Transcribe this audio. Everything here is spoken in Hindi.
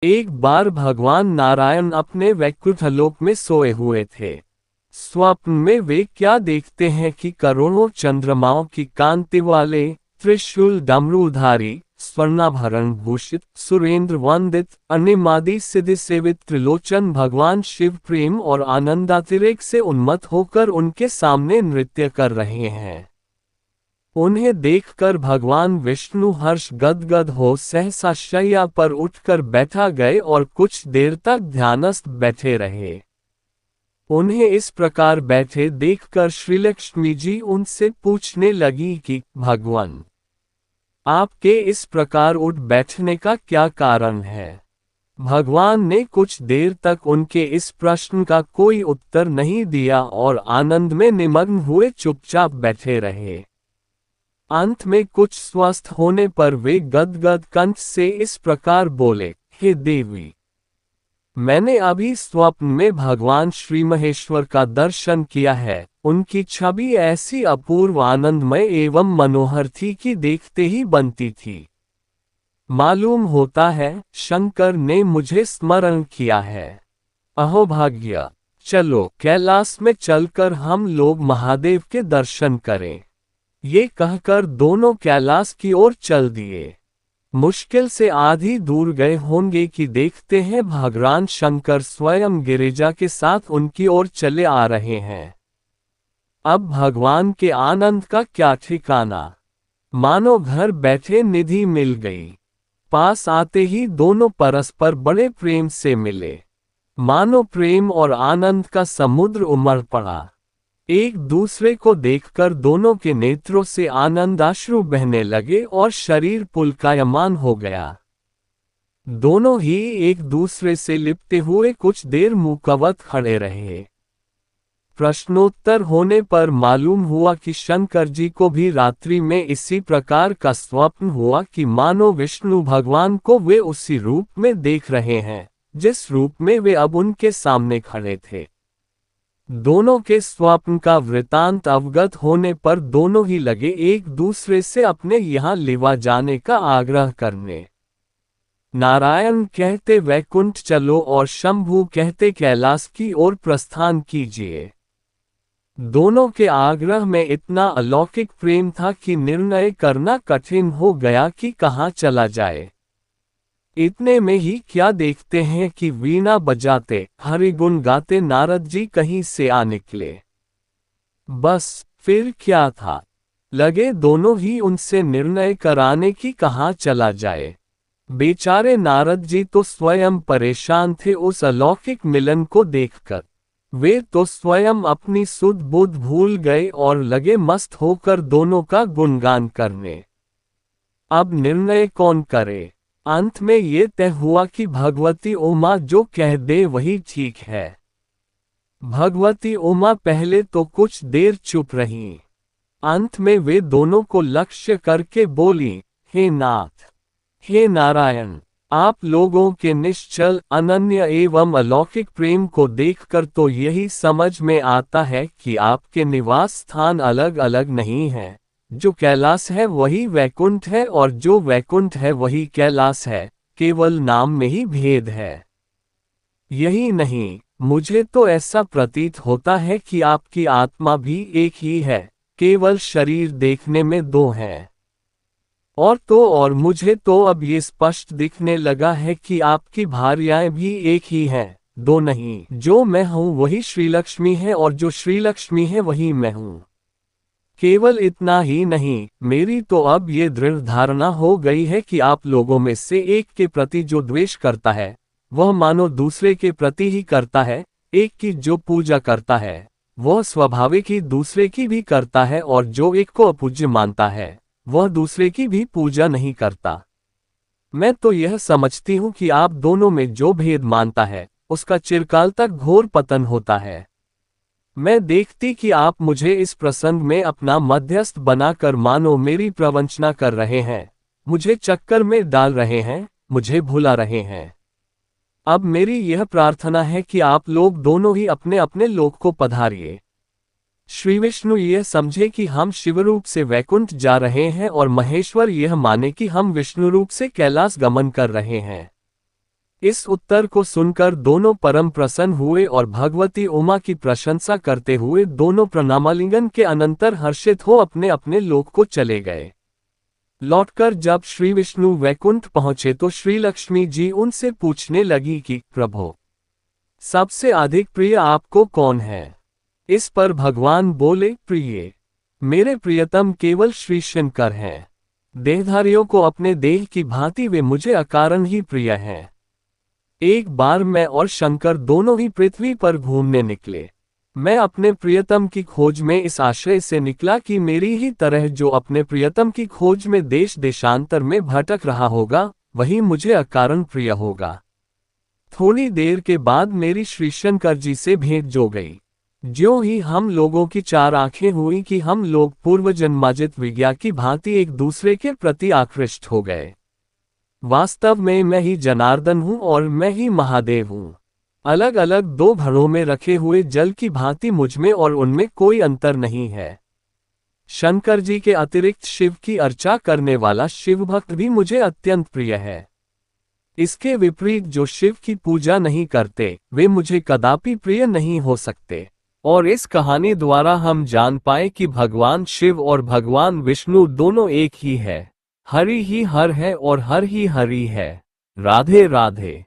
एक बार भगवान नारायण अपने वैकुंठ लोक में सोए हुए थे। स्वप्न में वे क्या देखते हैं कि करोड़ों चंद्रमाओं की कांति वाले, त्रिशूल डमरूधारी, स्वर्णाभरण भूषित, सुरेंद्र वंदित, अनिमादि सिद्धि सेवित त्रिलोचन भगवान शिव प्रेम और आनंदातिरेक से उन्मत्त होकर उनके सामने नृत्य कर रहे हैं। उन्हें देखकर भगवान विष्णु हर्ष गदगद हो सहसा शैया पर उठकर बैठा गए और कुछ देर तक ध्यानस्थ बैठे रहे। उन्हें इस प्रकार बैठे देखकर श्रीलक्ष्मी जी उनसे पूछने लगी कि भगवान, आपके इस प्रकार उठ बैठने का क्या कारण है। भगवान ने कुछ देर तक उनके इस प्रश्न का कोई उत्तर नहीं दिया और आनंद में निमग्न हुए चुपचाप बैठे रहे। अंत में कुछ स्वस्थ होने पर वे गदगद कंठ से इस प्रकार बोले, हे देवी, मैंने अभी स्वप्न में भगवान श्री महेश्वर का दर्शन किया है। उनकी छवि ऐसी अपूर्व आनंदमय एवं मनोहर थी कि देखते ही बनती थी। मालूम होता है शंकर ने मुझे स्मरण किया है। अहोभाग्य, चलो कैलाश में चलकर हम लोग महादेव के दर्शन करें। ये कहकर दोनों कैलाश की ओर चल दिए। मुश्किल से आधी दूर गए होंगे कि देखते हैं भगवान शंकर स्वयं गिरिजा के साथ उनकी ओर चले आ रहे हैं। अब भगवान के आनंद का क्या ठिकाना। मानो घर बैठे निधि मिल गई। पास आते ही दोनों परस्पर बड़े प्रेम से मिले। मानो प्रेम और आनंद का समुद्र उमड़ पड़ा। एक दूसरे को देखकर दोनों के नेत्रों से आनंदाश्रु बहने लगे और शरीर पुलकायमान हो गया। दोनों ही एक दूसरे से लिपटे हुए कुछ देर मुकवत खड़े रहे। प्रश्नोत्तर होने पर मालूम हुआ कि शंकर जी को भी रात्रि में इसी प्रकार का स्वप्न हुआ कि मानो विष्णु भगवान को वे उसी रूप में देख रहे हैं जिस रूप में वे अब उनके सामने खड़े थे। दोनों के स्वप्न का वृतांत अवगत होने पर दोनों ही लगे एक दूसरे से अपने यहाँ लिवा जाने का आग्रह करने। नारायण कहते वैकुंठ चलो और शंभु कहते कैलाश की ओर प्रस्थान कीजिए। दोनों के आग्रह में इतना अलौकिक प्रेम था कि निर्णय करना कठिन हो गया कि कहाँ चला जाए। इतने में ही क्या देखते हैं कि वीणा बजाते हरिगुण गाते नारद जी कहीं से आ निकले। बस फिर क्या था, लगे दोनों ही उनसे निर्णय कराने की कहाँ चला जाए। बेचारे नारद जी तो स्वयं परेशान थे उस अलौकिक मिलन को देखकर। वे तो स्वयं अपनी सुध बुध भूल गए और लगे मस्त होकर दोनों का गुणगान करने। अब निर्णय कौन करे। अंत में ये तय हुआ कि भगवती उमा जो कह दे वही ठीक है। भगवती उमा पहले तो कुछ देर चुप रहीं। अंत में वे दोनों को लक्ष्य करके बोली, हे नाथ, हे नारायण, आप लोगों के निश्चल अनन्य एवं अलौकिक प्रेम को देखकर तो यही समझ में आता है कि आपके निवास स्थान अलग अलग नहीं हैं। जो कैलाश है वही वैकुंठ है और जो वैकुंठ है वही कैलाश है, केवल नाम में ही भेद है। यही नहीं, मुझे तो ऐसा प्रतीत होता है कि आपकी आत्मा भी एक ही है, केवल शरीर देखने में दो हैं। और मुझे तो अब ये स्पष्ट दिखने लगा है कि आपकी भार्याएं भी एक ही हैं, दो नहीं। जो मैं हूँ वही श्रीलक्ष्मी है और जो श्रीलक्ष्मी है वही मैं हूँ। केवल इतना ही नहीं, मेरी तो अब ये दृढ़ धारणा हो गई है कि आप लोगों में से एक के प्रति जो द्वेष करता है वह मानो दूसरे के प्रति ही करता है। एक की जो पूजा करता है वह स्वाभाविक ही दूसरे की भी करता है और जो एक को अपूज्य मानता है वह दूसरे की भी पूजा नहीं करता। मैं तो यह समझती हूँ कि आप दोनों में जो भेद मानता है उसका चिरकाल तक घोर पतन होता है। मैं देखती कि आप मुझे इस प्रसंग में अपना मध्यस्थ बनाकर मानो मेरी प्रवंचना कर रहे हैं, मुझे चक्कर में डाल रहे हैं, मुझे भुला रहे हैं। अब मेरी यह प्रार्थना है कि आप लोग दोनों ही अपने अपने लोक को पधारिए। श्री विष्णु यह समझे कि हम शिवरूप से वैकुंठ जा रहे हैं और महेश्वर यह माने कि हम विष्णु रूप से कैलाश गमन कर रहे हैं। इस उत्तर को सुनकर दोनों परम प्रसन्न हुए और भगवती उमा की प्रशंसा करते हुए दोनों प्रणामालिंगन के अनंतर हर्षित हो अपने अपने लोक को चले गए। लौटकर जब श्री विष्णु वैकुंठ पहुंचे तो श्री लक्ष्मी जी उनसे पूछने लगी कि प्रभु, सबसे अधिक प्रिय आपको कौन है? इस पर भगवान बोले, प्रिय, मेरे प्रियतम केवल श्री शंकर हैं। देहधारियों को अपने देह की भांति वे मुझे अकारण ही प्रिय हैं। एक बार मैं और शंकर दोनों ही पृथ्वी पर घूमने निकले। मैं अपने प्रियतम की खोज में इस आशय से निकला कि मेरी ही तरह जो अपने प्रियतम की खोज में देश देशांतर में भटक रहा होगा, वही मुझे अकारण प्रिय होगा। थोड़ी देर के बाद मेरी श्री शंकर जी से भेंट जो गई। ज्यों ही हम लोगों की चार आंखें हुई कि हम लोग पूर्व जन्मार्जित विज्ञा की भांति एक दूसरे के प्रति आकृष्ट हो गए। वास्तव में मैं ही जनार्दन हूँ और मैं ही महादेव हूँ। अलग अलग दो घड़ों में रखे हुए जल की भांति मुझमें और उनमें कोई अंतर नहीं है। शंकर जी के अतिरिक्त शिव की अर्चा करने वाला शिव भक्त भी मुझे अत्यंत प्रिय है। इसके विपरीत जो शिव की पूजा नहीं करते, वे मुझे कदापि प्रिय नहीं हो सकते। और इस कहानी द्वारा हम जान पाए कि भगवान शिव और भगवान विष्णु दोनों एक ही है। हरि ही हर है और हर ही हरि है। राधे राधे।